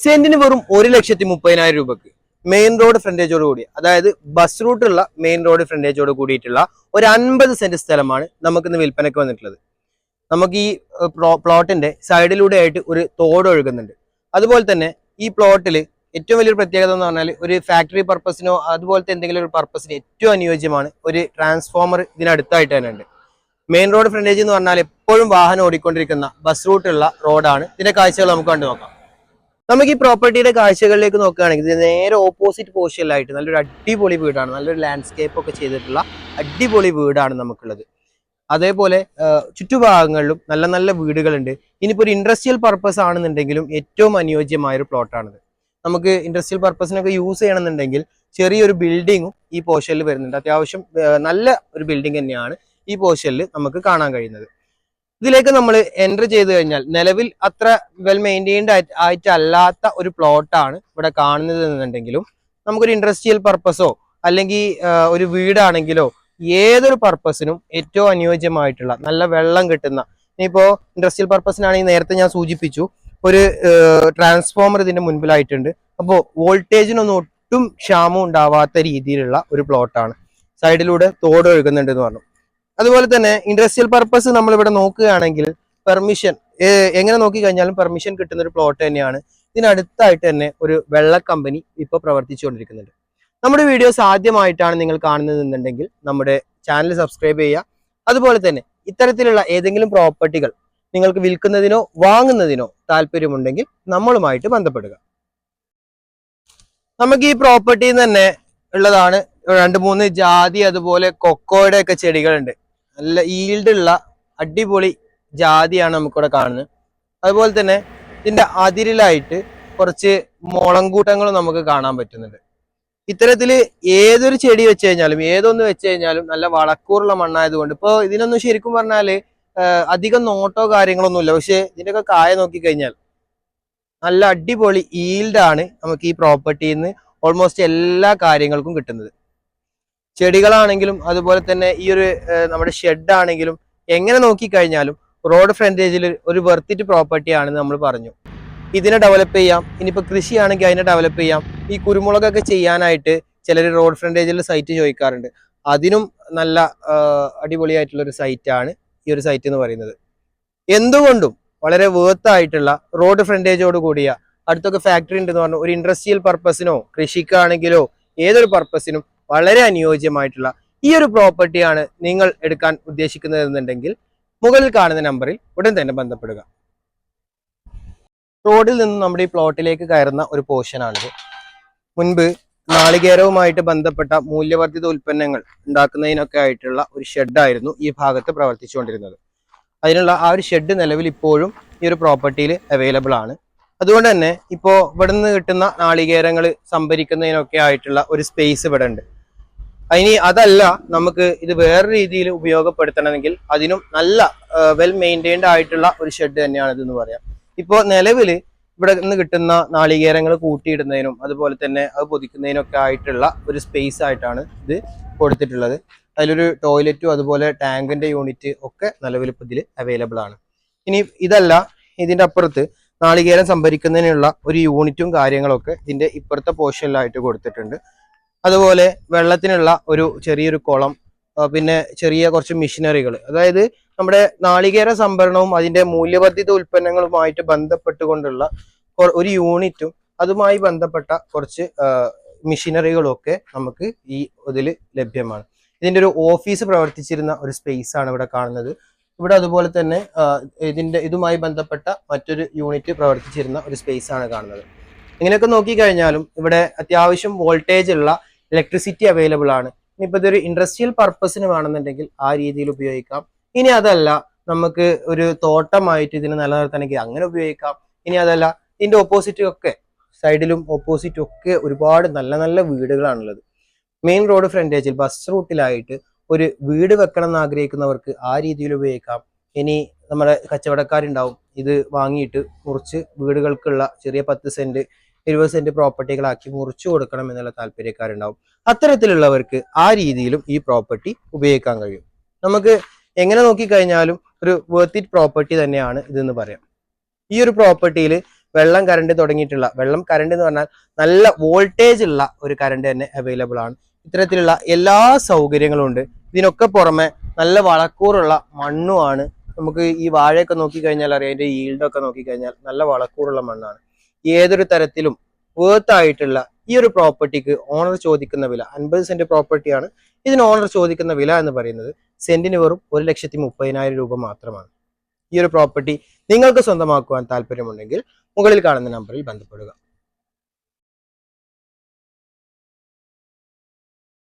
സെന്റിന് വെറും 1,30,000 രൂപക്ക് മെയിൻ റോഡ് ഫ്രണ്ടേജോട് കൂടി, അതായത് ബസ് റൂട്ടുള്ള മെയിൻ റോഡ് ഫ്രണ്ടേജോട് കൂടിയിട്ടുള്ള ഒരു 50 സെന്റ് സ്ഥലമാണ് നമുക്കിന്ന് വിൽപ്പനയ്ക്ക് വന്നിട്ടുള്ളത്. നമുക്ക് ഈ പ്ലോട്ടിന്റെ സൈഡിലൂടെ ആയിട്ട് ഒരു തോട് ഒഴുകുന്നുണ്ട്. അതുപോലെ തന്നെ ഈ പ്ലോട്ടിൽ ഏറ്റവും വലിയൊരു പ്രത്യേകത എന്ന് പറഞ്ഞാൽ ഒരു ഫാക്ടറി പർപ്പസിനോ അതുപോലത്തെ എന്തെങ്കിലും ഒരു പർപ്പസിന് ഏറ്റവും അനുയോജ്യമാണ്. ഒരു ട്രാൻസ്ഫോമർ ഇതിനടുത്തായിട്ട് തന്നെ ഉണ്ട്. മെയിൻ റോഡ് ഫ്രണ്ടേജ് എന്ന് പറഞ്ഞാൽ എപ്പോഴും വാഹനം ഓടിക്കൊണ്ടിരിക്കുന്ന ബസ് റൂട്ടുള്ള റോഡാണ്. ഇതിന്റെ കാഴ്ചകൾ നമുക്ക് കണ്ടു നോക്കാം. നമുക്ക് ഈ പ്രോപ്പർട്ടിയുടെ കാഴ്ചകളിലേക്ക് നോക്കുകയാണെങ്കിൽ ഇത് നേരെ ഓപ്പോസിറ്റ് പോർഷനിലായിട്ട് നല്ലൊരു അടിപൊളി വീടാണ്. നല്ലൊരു ലാൻഡ്സ്കേപ്പ് ഒക്കെ ചെയ്തിട്ടുള്ള അടിപൊളി വീടാണ് നമുക്കുള്ളത്. അതേപോലെ ചുറ്റുഭാഗങ്ങളിലും നല്ല നല്ല വീടുകളുണ്ട്. ഇനിയിപ്പോൾ ഒരു ഇൻഡസ്ട്രിയൽ പർപ്പസ് ആണെന്നുണ്ടെങ്കിലും ഏറ്റവും അനുയോജ്യമായ ഒരു പ്ലോട്ടാണിത്. നമുക്ക് ഇൻഡസ്ട്രിയൽ പർപ്പസിനൊക്കെ യൂസ് ചെയ്യണമെന്നുണ്ടെങ്കിൽ ചെറിയൊരു ബിൽഡിങ്ങും ഈ പോർഷനിൽ വരുന്നുണ്ട്. അത്യാവശ്യം നല്ല ഒരു ബിൽഡിംഗ് തന്നെയാണ് ഈ പോർഷനിൽ നമുക്ക് കാണാൻ കഴിയുന്നത്. ഇതിലേക്ക് നമ്മൾ എൻ്റർ ചെയ്ത് കഴിഞ്ഞാൽ നിലവിൽ അത്ര വെൽ മെയിൻറ്റെയിൻഡ് ആയിട്ടല്ലാത്ത ഒരു പ്ലോട്ടാണ് ഇവിടെ കാണുന്നത് എന്നുണ്ടെങ്കിലും നമുക്കൊരു ഇൻഡസ്ട്രിയൽ പർപ്പസോ അല്ലെങ്കിൽ ഒരു വീടാണെങ്കിലോ ഏതൊരു പർപ്പസിനും ഏറ്റവും അനുയോജ്യമായിട്ടുള്ള നല്ല വെള്ളം കിട്ടുന്ന, ഇനിയിപ്പോൾ ഇൻഡസ്ട്രിയൽ പർപ്പസിനാണെങ്കിൽ നേരത്തെ ഞാൻ സൂചിപ്പിച്ചു ഒരു ട്രാൻസ്ഫോമർ ഇതിന്റെ മുൻപിലായിട്ടുണ്ട്. അപ്പോൾ വോൾട്ടേജിനൊന്നും ഒട്ടും ക്ഷാമം ഉണ്ടാവാത്ത രീതിയിലുള്ള ഒരു പ്ലോട്ടാണ്. സൈഡിലൂടെ തോട് ഒഴുകുന്നുണ്ട് എന്ന് പറഞ്ഞു. അതുപോലെ തന്നെ ഇൻഡസ്ട്രിയൽ പർപ്പസ് നമ്മളിവിടെ നോക്കുകയാണെങ്കിൽ പെർമിഷൻ എങ്ങനെ നോക്കി കഴിഞ്ഞാലും പെർമിഷൻ കിട്ടുന്ന ഒരു പ്ലോട്ട് തന്നെയാണ്. ഇതിനടുത്തായിട്ട് തന്നെ ഒരു വെള്ള കമ്പനി ഇപ്പോൾ പ്രവർത്തിച്ചുകൊണ്ടിരിക്കുന്നുണ്ട്. നമ്മുടെ വീഡിയോസ് ആദ്യമായിട്ടാണ് നിങ്ങൾ കാണുന്നതെന്നുണ്ടെങ്കിൽ നമ്മുടെ ചാനൽ സബ്സ്ക്രൈബ് ചെയ്യുക. അതുപോലെ തന്നെ ഇത്തരത്തിലുള്ള ഏതെങ്കിലും പ്രോപ്പർട്ടികൾ നിങ്ങൾക്ക് വിൽക്കുന്നതിനോ വാങ്ങുന്നതിനോ താല്പര്യമുണ്ടെങ്കിൽ നമ്മളുമായിട്ട് ബന്ധപ്പെടുക. നമുക്ക് ഈ പ്രോപ്പർട്ടിയിൽ തന്നെ ഉള്ളതാണ് 2-3 ജാതി അതുപോലെ കൊക്കോയുടെ ഒക്കെ ചെടികളുണ്ട്. നല്ല ഈൽഡ് ഉള്ള അടിപൊളി ജാതിയാണ് നമുക്കിവിടെ കാണുന്നത്. അതുപോലെ തന്നെ ഇതിന്റെ അതിരിലായിട്ട് കുറച്ച് മുളങ്കൂട്ടങ്ങളും നമുക്ക് കാണാൻ പറ്റുന്നുണ്ട്. ഇത്തരത്തില് ഏതൊരു ചെടി വെച്ച് കഴിഞ്ഞാലും ഏതൊന്ന് വെച്ച് കഴിഞ്ഞാലും നല്ല വളക്കൂറുള്ള മണ്ണായതുകൊണ്ട് ഇപ്പോൾ ഇതിനൊന്നും ശരിക്കും പറഞ്ഞാല് അധികം നോട്ടോ കാര്യങ്ങളൊന്നുമില്ല. പക്ഷെ ഇതിന്റെയൊക്കെ കായ നോക്കിക്കഴിഞ്ഞാൽ നല്ല അടിപൊളി ഈൽഡാണ് നമുക്ക് ഈ പ്രോപ്പർട്ടിയിൽ നിന്ന് ഓൾമോസ്റ്റ് എല്ലാ കാര്യങ്ങൾക്കും കിട്ടുന്നത്. ചെടികളാണെങ്കിലും അതുപോലെ തന്നെ ഈ ഒരു നമ്മുടെ ഷെഡ് ആണെങ്കിലും എങ്ങനെ നോക്കിക്കഴിഞ്ഞാലും റോഡ് ഫ്രണ്ടേജിൽ ഒരു വെർത്തിറ്റ് പ്രോപ്പർട്ടി ആണെന്ന് നമ്മൾ പറഞ്ഞു. ഇതിനെ ഡെവലപ്പ് ചെയ്യാം. ഇനിയിപ്പോൾ കൃഷിയാണെങ്കിൽ അതിനെ ഡെവലപ്പ് ചെയ്യാം. ഈ കുരുമുളകൊക്കെ ചെയ്യാനായിട്ട് ചിലർ റോഡ് ഫ്രണ്ടേജിൽ സൈറ്റ് ചോദിക്കാറുണ്ട്. അതിനും നല്ല അടിപൊളിയായിട്ടുള്ളൊരു സൈറ്റാണ് ഈ ഒരു സൈറ്റ് എന്ന് പറയുന്നത്. എന്തുകൊണ്ടും വളരെ വേർത്തായിട്ടുള്ള റോഡ് ഫ്രണ്ടേജോട് കൂടിയ, അടുത്തൊക്കെ ഫാക്ടറി ഉണ്ടെന്ന് പറഞ്ഞു, ഒരു ഇൻഡസ്ട്രിയൽ പർപ്പസിനോ കൃഷിക്കാണെങ്കിലോ ഏതൊരു പർപ്പസിനും വളരെ അനുയോജ്യമായിട്ടുള്ള ഈ ഒരു പ്രോപ്പർട്ടിയാണ് നിങ്ങൾ എടുക്കാൻ ഉദ്ദേശിക്കുന്നതെന്നുണ്ടെങ്കിൽ മുകളിൽ കാണുന്ന നമ്പറിൽ ഉടൻ തന്നെ ബന്ധപ്പെടുക. റോഡിൽ നിന്ന് നമ്മുടെ ഈ പ്ലോട്ടിലേക്ക് കയറുന്ന ഒരു പോർഷനാണിത്. മുൻപ് നാളികേരവുമായിട്ട് ബന്ധപ്പെട്ട മൂല്യവർദ്ധിത ഉൽപ്പന്നങ്ങൾ ഉണ്ടാക്കുന്നതിനൊക്കെ ആയിട്ടുള്ള ഒരു ഷെഡായിരുന്നു ഈ ഭാഗത്ത് പ്രവർത്തിച്ചുകൊണ്ടിരുന്നത്. അതിനുള്ള ആ ഒരു ഷെഡ് നിലവിൽ ഇപ്പോഴും ഈ ഒരു പ്രോപ്പർട്ടിയിൽ അവൈലബിൾ ആണ്. അതുകൊണ്ട് തന്നെ ഇപ്പോൾ ഇവിടെ നിന്ന് കിട്ടുന്ന നാളികേരങ്ങൾ സംഭരിക്കുന്നതിനൊക്കെ ആയിട്ടുള്ള ഒരു സ്പേസ് ഇവിടെ ഉണ്ട്. ഇനി അതല്ല നമുക്ക് ഇത് വേറെ രീതിയിൽ ഉപയോഗപ്പെടുത്തണമെങ്കിൽ അതിനും നല്ല വെൽ മെയിൻറ്റെയിൻഡ് ആയിട്ടുള്ള ഒരു ഷെഡ് തന്നെയാണ് ഇതെന്ന് പറയാം. ഇപ്പോൾ നിലവിൽ ഇവിടെ നിന്ന് കിട്ടുന്ന നാളികേരങ്ങൾ കൂട്ടിയിടുന്നതിനും അതുപോലെ തന്നെ അത് പൊതിക്കുന്നതിനൊക്കെ ആയിട്ടുള്ള ഒരു സ്പേസ് ആയിട്ടാണ് ഇത് കൊടുത്തിട്ടുള്ളത്. അതിലൊരു ടോയ്ലറ്റും അതുപോലെ ടാങ്കിന്റെ യൂണിറ്റ് ഒക്കെ നിലവിൽ ഇപ്പോൾ ഇതിൽ അവൈലബിൾ ആണ്. ഇനി ഇതല്ല, ഇതിന്റെ അപ്പുറത്ത് നാളികേരം സംഭരിക്കുന്നതിനുള്ള ഒരു യൂണിറ്റും കാര്യങ്ങളൊക്കെ ഇതിന്റെ ഇപ്പുറത്തെ പോർഷനിലായിട്ട് കൊടുത്തിട്ടുണ്ട്. അതുപോലെ വെള്ളത്തിനുള്ള ഒരു ചെറിയൊരു കുളം, പിന്നെ ചെറിയ കുറച്ച് മെഷീനറികൾ, അതായത് നമ്മുടെ നാളികേര സംഭരണവും അതിന്റെ മൂല്യവർദ്ധിത ഉൽപ്പന്നങ്ങളുമായിട്ട് ബന്ധപ്പെട്ടുകൊണ്ടുള്ള ഒരു യൂണിറ്റും അതുമായി ബന്ധപ്പെട്ട കുറച്ച് മെഷീനറികളും ഒക്കെ നമുക്ക് ഈ ഇതിൽ ലഭ്യമാണ്. ഇതിന്റെ ഒരു ഓഫീസ് പ്രവർത്തിച്ചിരുന്ന ഒരു സ്പേസ് ആണ് ഇവിടെ കാണുന്നത്. ഇവിടെ അതുപോലെ തന്നെ ഇതുമായി ബന്ധപ്പെട്ട മറ്റൊരു യൂണിറ്റ് പ്രവർത്തിച്ചിരുന്ന ഒരു സ്പേസ് ആണ് കാണുന്നത്. ഇങ്ങനെയൊക്കെ നോക്കിക്കഴിഞ്ഞാലും ഇവിടെ അത്യാവശ്യം വോൾട്ടേജ് ഉള്ള ഇലക്ട്രിസിറ്റി അവൈലബിൾ ആണ്. ഇനിയിപ്പോൾ ഇതൊരു ഇൻഡസ്ട്രിയൽ പർപ്പസിന് വേണമെന്നുണ്ടെങ്കിൽ ആ രീതിയിൽ ഉപയോഗിക്കാം. ഇനി അതല്ല നമുക്ക് ഒരു തോട്ടമായിട്ട് ഇതിനെ നിലനിർത്തണമെങ്കിൽ അങ്ങനെ ഉപയോഗിക്കാം. ഇനി അതല്ല ഇതിന്റെ ഓപ്പോസിറ്റ് ഒക്കെ സൈഡിലും ഓപ്പോസിറ്റും ഒക്കെ ഒരുപാട് നല്ല നല്ല വീടുകളാണുള്ളത്. മെയിൻ റോഡ് ഫ്രണ്ടേജിൽ ബസ് റൂട്ടിലായിട്ട് ഒരു വീട് വെക്കണം എന്ന് ആഗ്രഹിക്കുന്നവർക്ക് ആ രീതിയിൽ ഉപയോഗിക്കാം. ഇനി നമ്മുടെ കച്ചവടക്കാരുണ്ടാവും ഇത് വാങ്ങിയിട്ട് മുറിച്ച് വീടുകൾക്കുള്ള ചെറിയ 10 സെന്റ് 20 സെന്റ് പ്രോപ്പർട്ടികളാക്കി മുറിച്ചു കൊടുക്കണം എന്നുള്ള താല്പര്യക്കാരുണ്ടാവും. അത്തരത്തിലുള്ളവർക്ക് ആ രീതിയിലും ഈ പ്രോപ്പർട്ടി ഉപയോഗിക്കാൻ കഴിയും. നമുക്ക് എങ്ങനെ നോക്കിക്കഴിഞ്ഞാലും ഒരു വർത്ത് ഇറ്റ് പ്രോപ്പർട്ടി തന്നെയാണ് ഇതെന്ന് പറയാം. ഈ ഒരു പ്രോപ്പർട്ടിയിൽ വെള്ളം കറണ്ട് തുടങ്ങിയിട്ടുള്ള കറണ്ട് എന്ന് പറഞ്ഞാൽ നല്ല വോൾട്ടേജ് ഉള്ള ഒരു കറണ്ട് തന്നെ അവൈലബിൾ ആണ്. ഇത്തരത്തിലുള്ള എല്ലാ സൗകര്യങ്ങളും ഉണ്ട്. ഇതിനൊക്കെ പുറമെ നല്ല വളക്കൂറുള്ള മണ്ണുമാണ്. നമുക്ക് ഈ വാഴയൊക്കെ നോക്കിക്കഴിഞ്ഞാൽ അറിയാം, അതിന്റെ ഈൽഡൊക്കെ നോക്കിക്കഴിഞ്ഞാൽ നല്ല വളക്കൂറുള്ള മണ്ണാണ്. ഏതൊരു തരത്തിലും വേർത്ത് ആയിട്ടുള്ള ഈ ഒരു പ്രോപ്പർട്ടിക്ക് ഓണർ ചോദിക്കുന്ന വില 50 സെന്റ് പ്രോപ്പർട്ടിയാണ്. ഇതിന് ഓണർ ചോദിക്കുന്ന വില എന്ന് പറയുന്നത് സെന്റിന് വെറും 1,30,000 രൂപ മാത്രമാണ്. ഈ ഒരു പ്രോപ്പർട്ടി നിങ്ങൾക്ക് സ്വന്തമാക്കുവാൻ താല്പര്യമുണ്ടെങ്കിൽ മുകളിൽ കാണുന്ന നമ്പറിൽ ബന്ധപ്പെടുക.